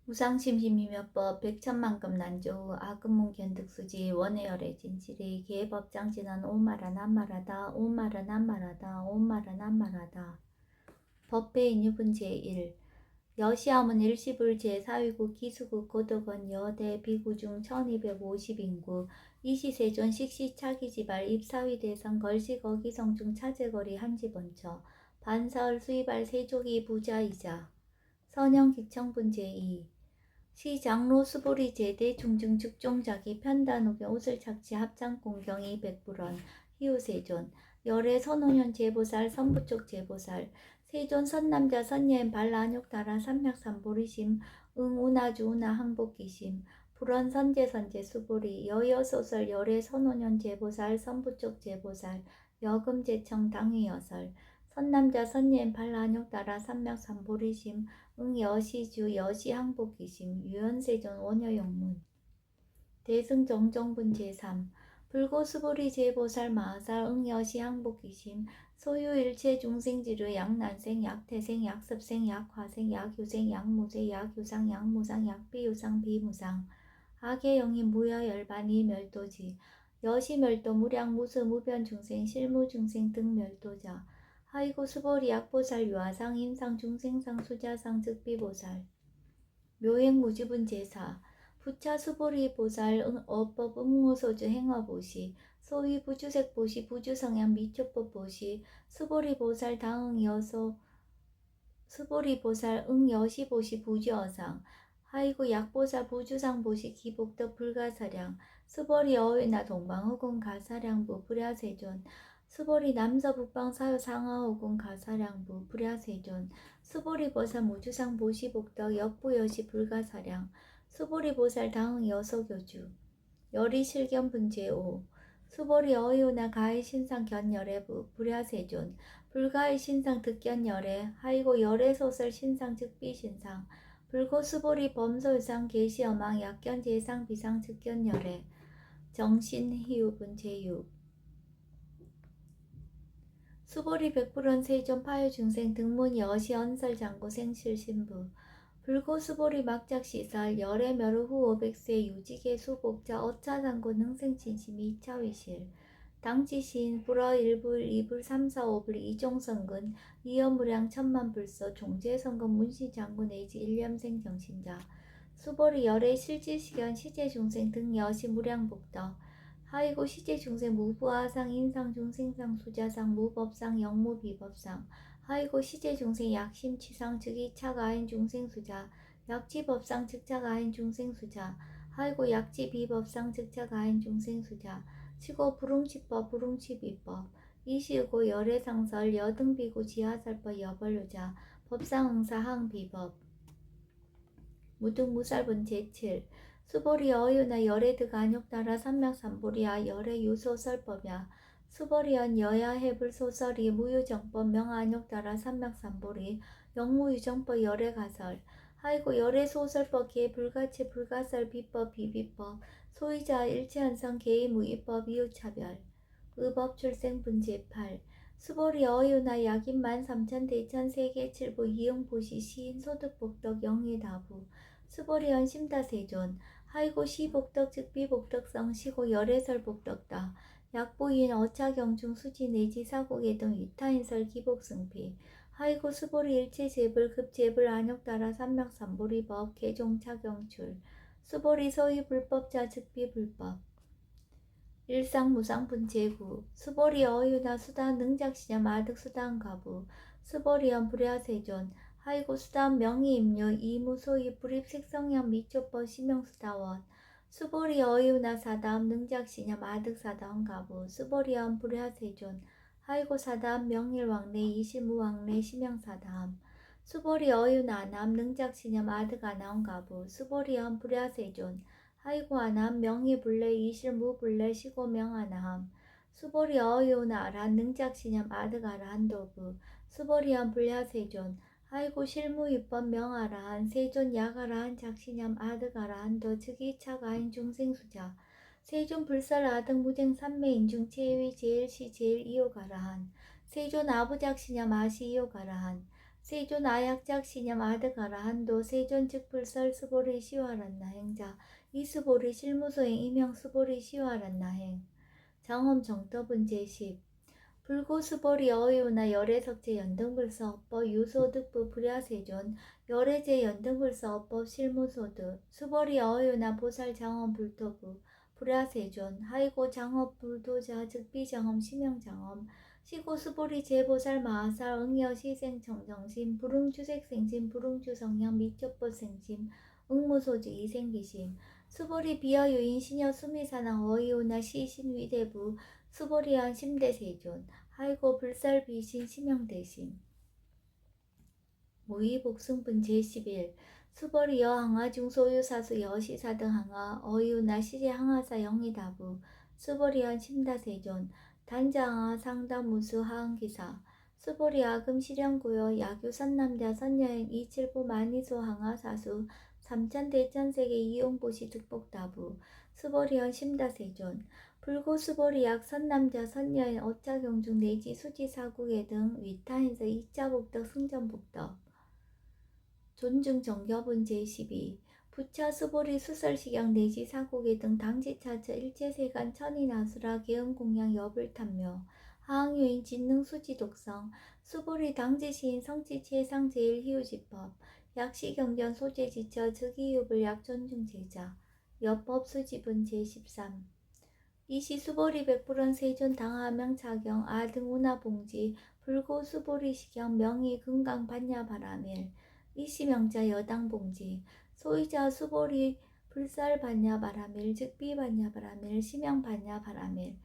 무상심심이며법 백천만급 난조 아금문견득수지 원해열의 진실이 계법장진한 오말은 한말하다 오말은 한말하다 오말은 한말하다. 법배인유분 제1 여시함은 일시불 제4위국 기수국 고덕원 여대 비구중 1250인구 이시세존 식시차기지발 입사위대성 걸시거기성중 차제거리 한지번처 반사을 수입할 세족이 부자이자 선영기청분 제2 시장로 수보리 제대 중증 죽종자기 편단후경 옷을 착취 합장공경이 백불원 희우세존 열애 선오년 제보살 선부쪽 제보살 세존 선남자 선예인 발라안욕다라 삼맥삼보리심 응우나주 우나 항복기심 불원 선제 수보리 여여소설 열애 선오년 제보살 선부쪽 제보살 여금제청 당위여설 선남자 선예인 발라안욕다라 삼맥삼보리심 응여시주 여시항복기심 유연세존 원여영문 대승정정분 제3 불고수보리 제보살 마하살 응여시항복기심 소유일체 중생지르 약난생 약태생 약습생 약화생 약유생 약무세 약유상 약무상 약비유상 비무상 악의영인 무여열반이 멸도지 여시멸도 무량 무수 무변중생 실무중생 등 멸도자 하이고 수보리 약보살 유아상 인상 중생상 수자상 즉비보살 묘행무지분 제사 부차 수보리 보살 어법 응무소주 행어보시 소위 부주색보시 부주성향 미초법보시 수보리 보살 당응여소 수보리 보살 응여시보시 부주어상 하이고 약보살 부주상보시 기복덕 불가사량 수보리 어회나 동방후군 가사량부 불야세존 수보리 남서북방 사유 상하호군 가사량부 불야세존 수보리 보살 무주상 보시복덕 역부여시 불가사량 수보리 보살 당응 여소교주 열이실견 분제5 수보리 어이오나 가의 신상 견열애부 불야세존 불가의 신상 득견열애 하이고 열애소설 신상 즉비신상 불고수보리 범소유상 계시어망 약견제상 비상 즉견열애 정신희우분 제6 수보리 백불원 세존 파유중생 등문 여시 언설장고 생실신부 불고수보리 막작시설 열애멸후 후 500세 유지계 수복자 어차장고 능생진심이 이차위실 당지시인 불어 1불 2불 3, 4, 5불 이종성근 이여무량 천만불서 종제성근 문시장군 내지 일념생 정신자 수보리 열애 실질시견 시제중생 등 여시 무량복덕 하이고 시제중생 무부하상 인상중생상 수자상 무법상 영무비법상 하이고 시제중생 약심치상 즉이차가인 중생수자 약지법상 즉차가인 중생수자 하이고 약지비법상 즉차가인 중생수자 치고 불응치법 불응치비법 이시우고 열애상설 여등비고 지하설법 여벌유자 법상응사 항비법 무등무살분 제7 수보리 어유나 열애득 안욕따라 삼맥삼보리야 열애유소설법야 수보리언 여야해불소설이 무유정법 명안욕따라 삼맥삼보리 영무유정법 열애가설 하이고 열애소설법 개불가치 불가설 비법 비비법 소이자 일체현성 개의무이법 이유차별 의법 출생분 제8 수보리 어유나 약인만 3천 대천 세계 7부 이응보시 시인 소득복덕 영예다부 수보리언 심다세존 하이고 시복덕 즉비복덕성 시고 열애설복덕다 약보인 어차경중 수지 내지 사국예동 위타인설 기복승피 하이고 수보리 일체제불 급제불 안욕따라 삼맥삼보리법 개종차경출 수보리 소위 불법자 즉비불법 일상무상분 제9 수보리 어유나 수단 능작시냐 마득수단 가부 수보리언 불야세존 하이고 수단 명의임료 이무소위 불입색성향 미초법 시명수다원 수보리 어유나 사담 능작시냐 마득사다원 가부 수보리언 불야세존 하이고 사담 명일왕래 이실무왕래 시명사담 수보리 어유나 남 능작시냐 마득아나온 가부 수보리언 불야세존 하이고 아남 명의불래 이실무불래 시고명하나함 수보리 어유나 아란 능작시냐 마득아라한도부 수보리언 불야세존 하이고 실무입법 명아라한 세존 약아라한 작시냠 아득아라한도 즉이차가인 중생수자 세존 불설 아득 무쟁 삼매인중 체위 제일시 제일 이요가라한 세존 아부작시냐 마시 이요가라한 세존 아약작 시념 아드가라 한도 세존 즉불설 스보리 시와란나 행자 이스보리 실무소행 이명 스보리 시와란나 행 장엄 정법은 제10 불고스보리 어이오나 열애석제 연등불서업법 유소득부 불야세존 열애제 연등불서업법 실무소득 수보리 어이오나 보살 장엄 불토부 불야세존 하이고 장업 불도자 즉비장엄 심영장엄 시고수보리 제보살 마하살 응여시생 정정심 불응주색생심 불응주성량 미적법생심 응무소주 이생기심 수보리 비어유인 시녀 수미사낭 어이오나 시신위대부 수보리한 심대세존 하이고 불살 비신 심영대신 모의복승분 제11 수벌이 여항하 중소유사수 여시사등 항하 어이우나 시제 항하사 영이다부 수벌이한 심다세존 단자항하 상다무수 하항기사 수벌이 아금 실현구여 야규선남자 선여행 이칠보 만이소 항하 사수 삼천대천세계 이용보시 득복다부 수벌이한 심다세존 불고수보리약 선남자 선여인 어짜경중 내지 수지사국의 등 위타에서 이자복덕 승전복덕 존중 정겨분 제12 부차 수보리 수설식양 내지 사국의 등 당지차처 일체세간 천인아수라 계응공양 여불탐묘 하항유인 진능 수지독성 수보리 당지시인 성지체상 제일희우지법 약시경전 소재지처 즉이유불 약존중제자 여법 수지분 제13 이시 수보리 백불원 세존 당하명 차경 아등 운하봉지 불고 수보리 시경 명의 금강 반야 바라밀 이시 명자 여당 봉지 소이자 수보리 불살 반야 바라밀 즉비 반야 바라밀 심양 반야 바라밀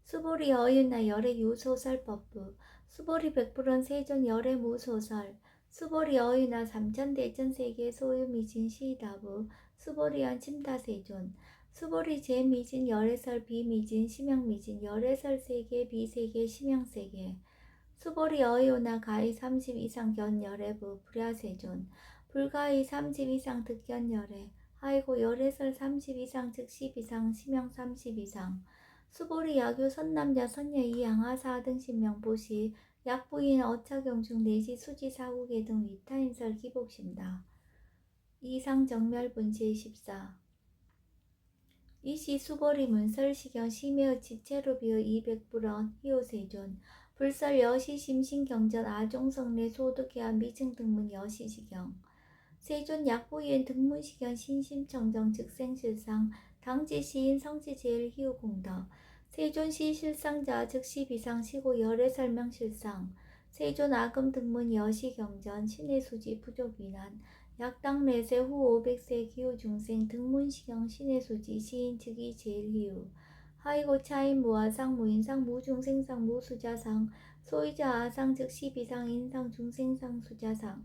수보리 어윤나 열애 유소설법부 수보리 백불원 세존 열애 무소설 수보리 어윤나 삼천대천세계 소유미진 시다부 수보리한 침다세존 수보리 제미진 열애설 비미진 심양미진 열애설 세계 비세계 심양세계 수보리 어이오나 가히 30 이상 견열애부 불야세존 불가히 30 이상 득견열애 하이고 열애설 30 이상 즉 10 이상 심양 30 이상 수보리 야교 선남자 선녀 이양하 4등 신명보시 약부인 어차경중 내지 수지사국의 등 위타인설 기복심다. 이상 정멸분 제14 이시 수보리 문설시경 심해의 지체로 비어 200불원 희호세존 불설 여시 심신경전 아종성내 소득해한 미증등문 여시시경 세존 약보이엔 등문시경 신심청정 즉생실상 당지시인 성지제일 희우공덕 세존시 실상자 즉시 비상시고 열애 설명실상 세존 아금 등문 여시경전 신의수지 부족위난 약당 내세 후 500세 기후중생 등문시경 신의수지 시인 즉이 제일희우 하이고 차인 무아상 무인상 무중생상 무수자상 소이자 아상 즉시 비상 인상 중생상 수자상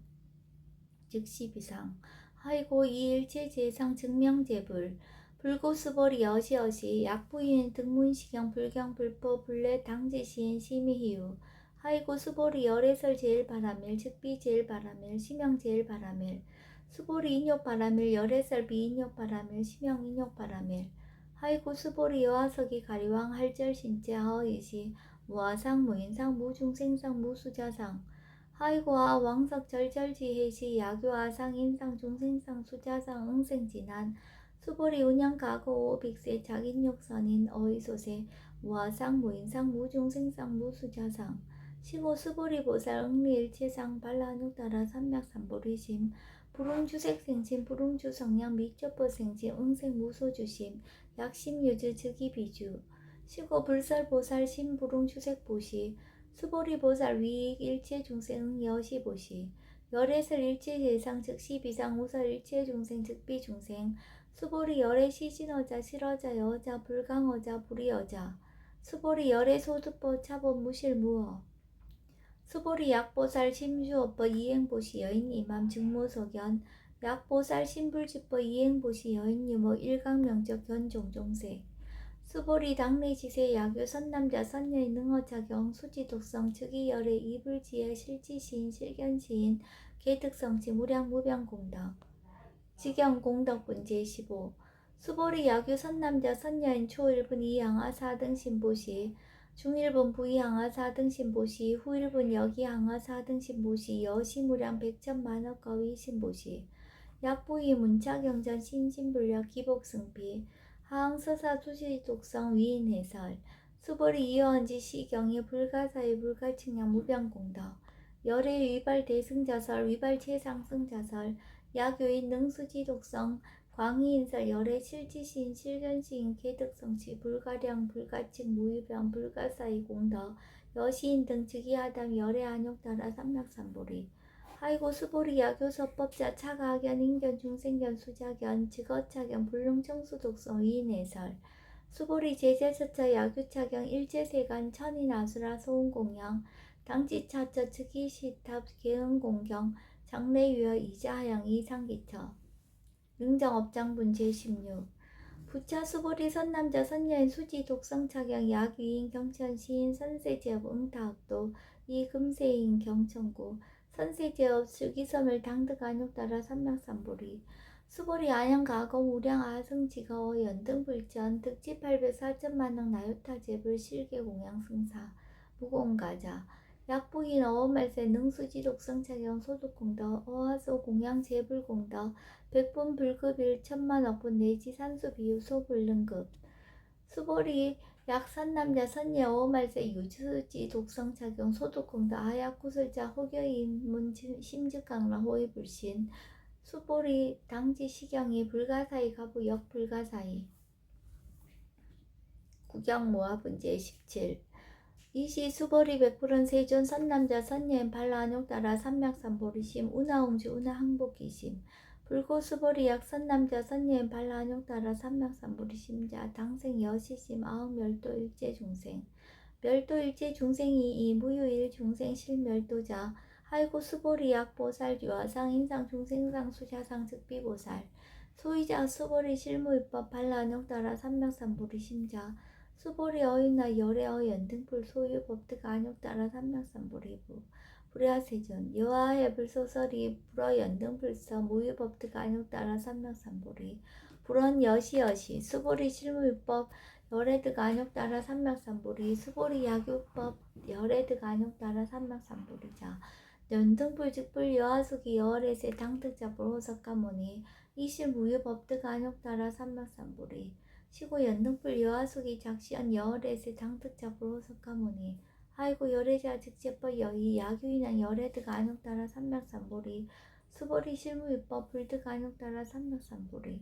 즉시 비상 하이고 이일체 제상 증명제불 불고수벌이 여시여시 약부인 등문시경 불경 불포 불례 당지시인 심의희우 하이고 수보리 열애설 제일 바라밀 즉비 제일 바라밀 심영 제일 바라밀 수보리 인욕 바라밀 열애설 비인욕 바라밀 심영 인욕 바라밀 하이고 수보리 여하석이 가리왕 할절 신체 하어이시 무아상 무인상 무중생상 무수자상 하이고 아 왕석 절절지해시 야교 아상 인상 중생상 수자상 응생진한 수보리 운양 가고 오빅세 자긴욕선인 어이소세 무아상 무인상 무중생상 무수자상 시고 수보리 보살 응리일체상 발라육따라 삼맥삼보리심 불응주색생심 불응주성량 미적보생심 응생무소주심 약심유주 즉이비주 시고 불설보살 심불응주색보시 수보리보살 위익 일체중생 여시보시 열애설 일체예상 즉시 비상 우설 일체중생 즉비중생 수보리 열애 시신어자 실어자 여자 불강어자 불이어자 수보리 열애 소득법 차법 무실무어 수보리 약보살 심주업법 이행보시 여인 이맘 증모석연 약보살 신불지법 이행보시 여인 유모 일강명적 견종종세 수보리 당내지세 야교 선남자 선녀의 능어작용 수지독성 즉이열애 이불지혜 실지시인 실견시인 개특성지 무량무병공덕 직영공덕분 제15 수보리 야교 선남자 선녀인 초일분 이양하 4등 신보시 중일본 부의항하 4등 신보시 후일본 여기항하 4등 신보시 여시무량 백천만억거위 신보시 약부위 문차경전 신신불력 기복승피 하항서사 수시독성 위인해설 수벌이 이어언지 시경이 불가사의 불가측량 무병공덕 열의 위발 대승자설 위발 최상승자설 약요인 능수지독성 광희인설 열의 실지시인 실견시인 개득성시 불가량 불가측 무유병 불가사의 공덕 여시인 등 즉위하담 열의 안욕따라 삼락삼보리 하이고 수보리 야교서법자 차가견 인견 중생견 수자견 직어차견 불능청수독성 위인해설 수보리 제재처처 야교차견 일제세간 천인아수라 소은공양 당지차처 즉위시탑 개은공경 장래유여 이자하양 이상기처 능정업장분 제16 부차 수보리 선남자 선여인 수지 독성차경 약위인 경천 시인 선세제업 응타학도 이금세인 경천구 선세제업 수기섬을 당득안욕따라 삼락삼보리 수보리 안양가검 우량 아승지가어 연등불전 득지 804천만능 나요타제불 실계공양승사 무공가자 약부인 어원말세 능수지독성차경 소득공덕 어하소 공양제불공덕 백분 불급일 천만억분 내지 산수비유 소불능급 수보리 약선남자 선예 어말세 유수지 독성차경 소독공덕 아약구설자 호교인문 심즉강라 호위불신 수보리 당지 시경이 불가사의 가부 역불가사의 구경모아분제 17 이시 수보리 백불은 세존 선남자 선예인 발라안욕따라 삼맥삼보리심 운하홍주 운하항복기심 불고수보리약 선남자 선예인 발라안욕따라 삼맥삼보리심자 당생 여시심 아흔멸도 일제중생 멸도 일제중생이 이 무유일 중생 실멸도자 하이고 수보리약 보살 유아상 인상 중생상 수샤상 즉비보살 소이자 수보리 실무입법 발라안욕따라 삼맥삼보리심자 수보리 어윤나 열애어 연등불 소유 법득 안욕따라 삼맥삼보리부 불야세존 여하의 불소설이 불어 연등불서 무유 법득 안욕따라 삼맥삼보리 불언 여시여시 수보리 실무유법 열애득 안욕따라 삼맥삼보리 수보리 약유법 열애득 안욕따라 삼맥삼보리자 연등불 즉불 여하숙이 여월에세 당득자불 호석가모니 이실 무유 법득 안욕따라 삼맥삼보리 시고 연등불 여하숙이 작시한 여월에세 당득자불 호석가모니 하이고 열애자 즉제법 여의 야규인한 열애득 안욕따라 삼맥삼보리 수보리 실무유법 불득 안욕따라 삼맥삼보리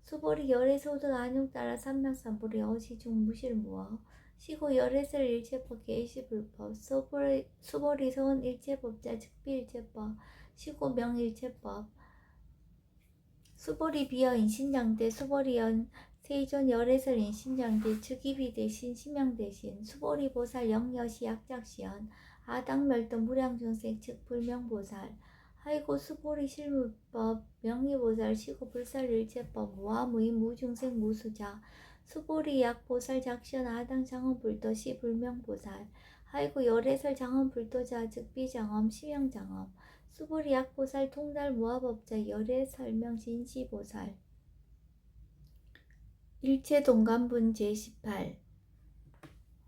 수보리 열애소득 안욕따라 삼맥삼보리 어시중 무실무어 시고 열애설 일체법 계시불법 수보리 소은 일체법자 즉비일체법 시고 명일체법 수보리 비어 인신장대 수보리연 세존 열애설 인신장대 즉위비 대신 심양 대신 수보리 보살 영여시 약작시연 아당멸도 무량중생 즉 불명보살 하이고 수보리 실무법 명의보살 시고 불살일체법 무아무인 무중생 무수자 수보리 약보살 작시연 아당 장엄불도 시 불명보살 하이고 열애설 장엄불도자 즉비장엄 심양장엄 수보리 약보살 통달 무아법자 열애설명 진시보살 일체동관분 제18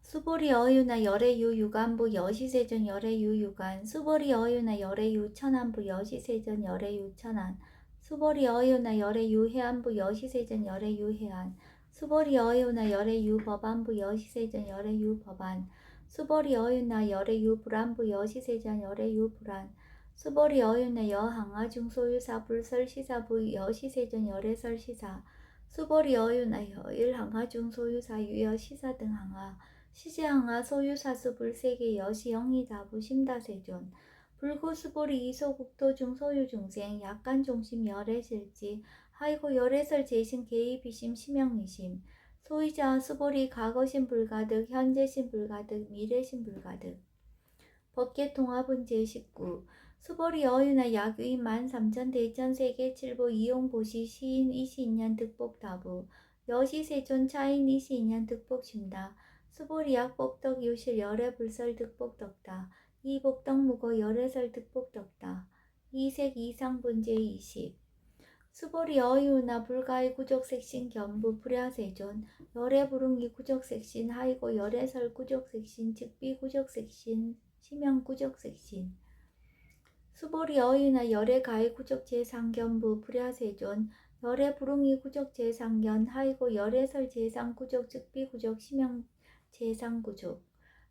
수보리 어유나 열애유 유관부 여시세존 열애유 유관 수보리 어유나 열애유 천안부 여시세존 열애유 천안 수보리 어유나 열애유 해안부 여시세존 열애유 해안 수보리 어유나 열애유 법안부 여시세존 열애유 법안 수보리 어유나 열애유 불안부 여시세존 열애유 불안 수보리 어유나 여항하 중소유사 불설시사부 여시세존 열애설시사 수보리 어유나 여일항하 중소유사 유여시사 등 항하 시제항하 소유사수 불세계 여시 영희다부 심다세존 불고수보리 이소국도 중소유중생 약간종심 열애실지 하이고 열애설 재신 개입이심 심영미심 소이자 수보리 과거신 불가득 현재신 불가득 미래신 불가득 법계통합은 제19 수보리 어유나 약유인 13,000 대천세계 7부 이용보시 시인 이시인년 득복다부 여시세존 차인 이시인년 득복심다 수보리 약복덕 유실 열애 불설 득복덕다 이복덕 무고 열애설 득복덕다 이색 이상분제 20 수보리 어유나 불가의 구족색신 견부 불야세존 열의 부릉이 구족색신 하이고 열의설 구족색신 즉비 구족색신 심형 구족색신 수보리 어유나 열의 가의 구족 제상견부 불야세존 열의 부릉이 구족 제상견 하이고 열의설 제상 구족 즉비 구족 심형 제상 구족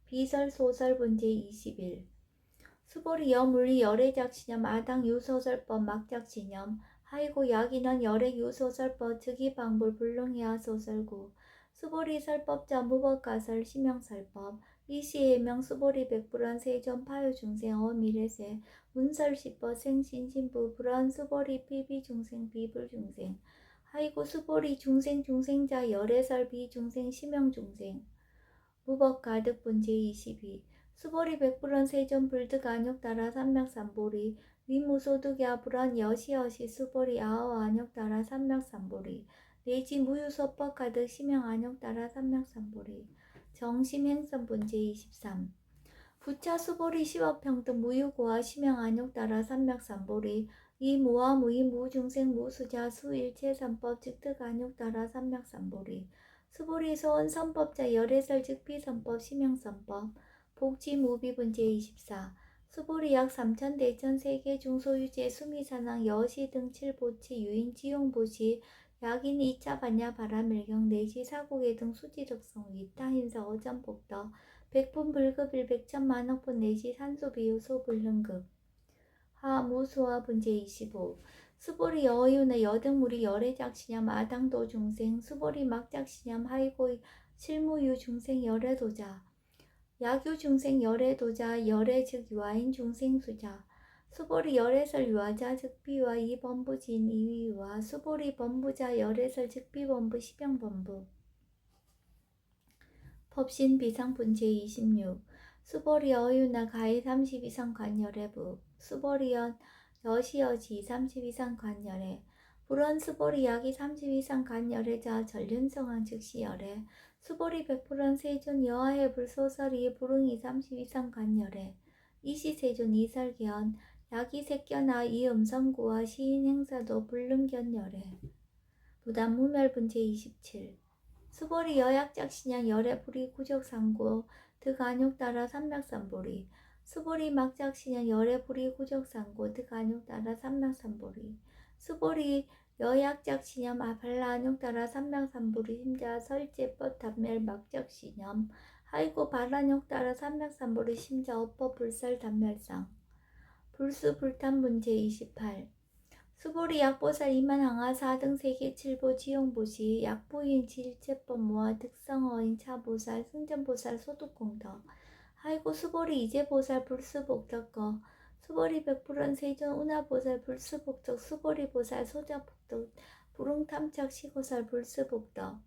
비설 소설 문제 21 수보리 여물리 열의 작시념 아당 유소설법 막작시념 하이고 야기는 열의 유소설법 즉위방불 불능이야 소설구 수보리 설법자 무법가설 심형설법 이시해명 수보리 백불원 세존 파요중생 어미래세 문설시법 생신신부 불원 수보리 피비중생 비불중생 하이고 수보리 중생자 열애설 비중생 심형중생 무법가득분제 22 수보리 백불원 세존 불득 안욕따라 삼맥삼보리 위무소득야 불원 여시여시 수보리 아어 안욕따라 삼맥삼보리 내지 무유소법 가득 심형 안욕따라 삼맥삼보리 정심행선분제 23 부차 수보리 시법평등 무유고와 심형 안욕따라 삼맥삼보리 이무와 무이 무중생 무수자 수일체삼법 즉득 안욕따라 삼맥삼보리 수보리 소원 선법자 열애설 즉비선법 심형선법 복지무비분제 24 수보리 약 3천 대천 세계 중소유재 수미산왕 여시 등 7보치 유인 지용보시 약인 2차 반야 바라밀경 내지 사고계 등 수지적성 위타 hin사 어전복더 백분 불급일 백천만억분 내지 산소비유 소불능급 하무수화 분제 25 수보리 여유나 여등무리 열애작시념 아당도 중생 수보리 막작시념 하이고 실무유 중생 열애도자 야규 중생 열애도자 열애 즉 유아인 중생 수자 수보리 열애설 유아자 즉비와 이범부진 이위와 수보리 범부자 열애설 즉비범부 시병범부 법신 비상분제 26 수보리 어유나 가해 30 이상 관열애부 수보리연 여시여지 30 이상 관열애 불원 수보리 약이 30 이상 관열애자 전륜성황 즉시열애 수보리 백불원 세존 여하해 불소설이 불응이 30 이상 관열애 이시세존 이설견 약이 색견아 이음성구와 시인행사도 불능견열애 부담무멸분제 27 수보리 여약작신양 열애불이 구족상고 득안욕따라 삼맥삼보리 수보리 막작신양 열애불이 구족상고 득안욕따라 삼맥삼보리 수보리 여약작신염 발라안욕따라 삼맥삼보리 심자 설제법 답멸 막작신염 하이고 발안욕따라 삼맥삼보리 심자 업법 불설 답멸상 불수불탄문제 28 수보리 약보살 이만항하 4등 세계 7보 지용보시 약보인 질체법 모아 득성어인 차보살 승전보살 소득공덕 하이고 수보리 이제보살 불수복덕거 수보리 백불원 세존 운하보살 불수복덕 수보리 보살 소자복덕 불응탐착 시고살 불수복덕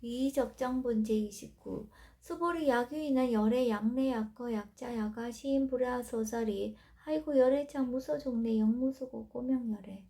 위적정분제 29 수보리 약유인한 열애 약내 약거 약자 야가 시인 불야 소설이 하이고 열애창 무소종래 영무수고 꼬명열애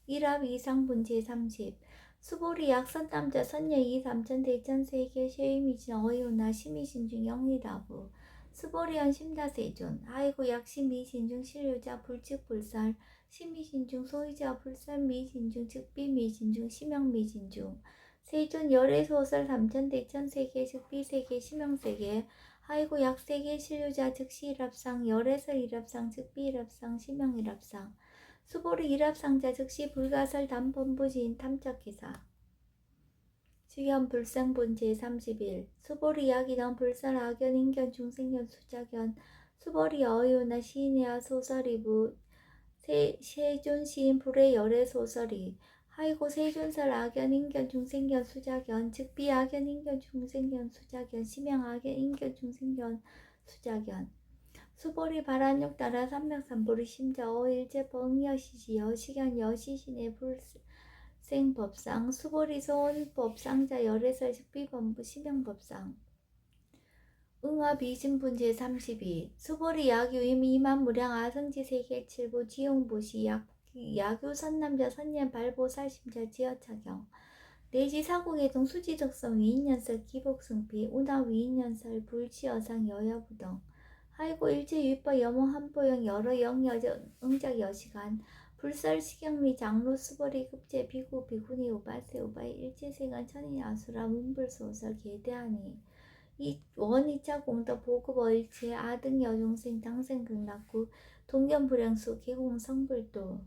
일합 이상분제 30 수보리 약선남자 선녀 2 3천 대천 세계 쉐이미진 어이오나 시미신중 영리다부 수보리연 심다세존 하이고 약시미신중 실유자 불측불살 시미신중 소유자 불살미신중 즉비미신중 심형미신중 세존 열애소설 3천 대천 세계 즉비세계 심형세계 하이고 약세계 실유자 즉시 일합상 열애설 일합상 즉비 일합상 심형 일합상 수보리 일합상자 즉시 불가설 담범부지인 탐척기사 주연 불생본제 31 수보리 약이던 불설 악연 인견 중생견 수자견 수보리 어유나 시인이야 소설이부 세존 시인 불의 열애 소설이 하이고 세존설 악연 인견 중생견 수자견 즉비 악연 인견 중생견 수자견 심형 악연 인견 중생견 수자견 수보리 발안욕 따라 삼맥삼보리 심자 어일제법 응여시시 여시견 여시신의 불생법상 수보리 소원법상자 열애설 즉비범부 심형법상 응화비신분제 32 수보리 약유임 이만무량 아성지 세계 7부 지용보시 약유 선남자 선년 발보살 심자 지어차경 내지 사고계동 수지적성 위인연설 기복승피 운하 위인연설 불치여상 여야부동 하이고 일제유법 여모 한보영 여러 영여적 응작 여시간 불설식경리 장로 수보리 급제 비구 비구니 우바세 우바이 일제세간 천인 아수라 문불소설 계대하니 이 원이차 공덕 보급 어일체 아등 여중생 당생 극락구 동견불량수 개공 성불도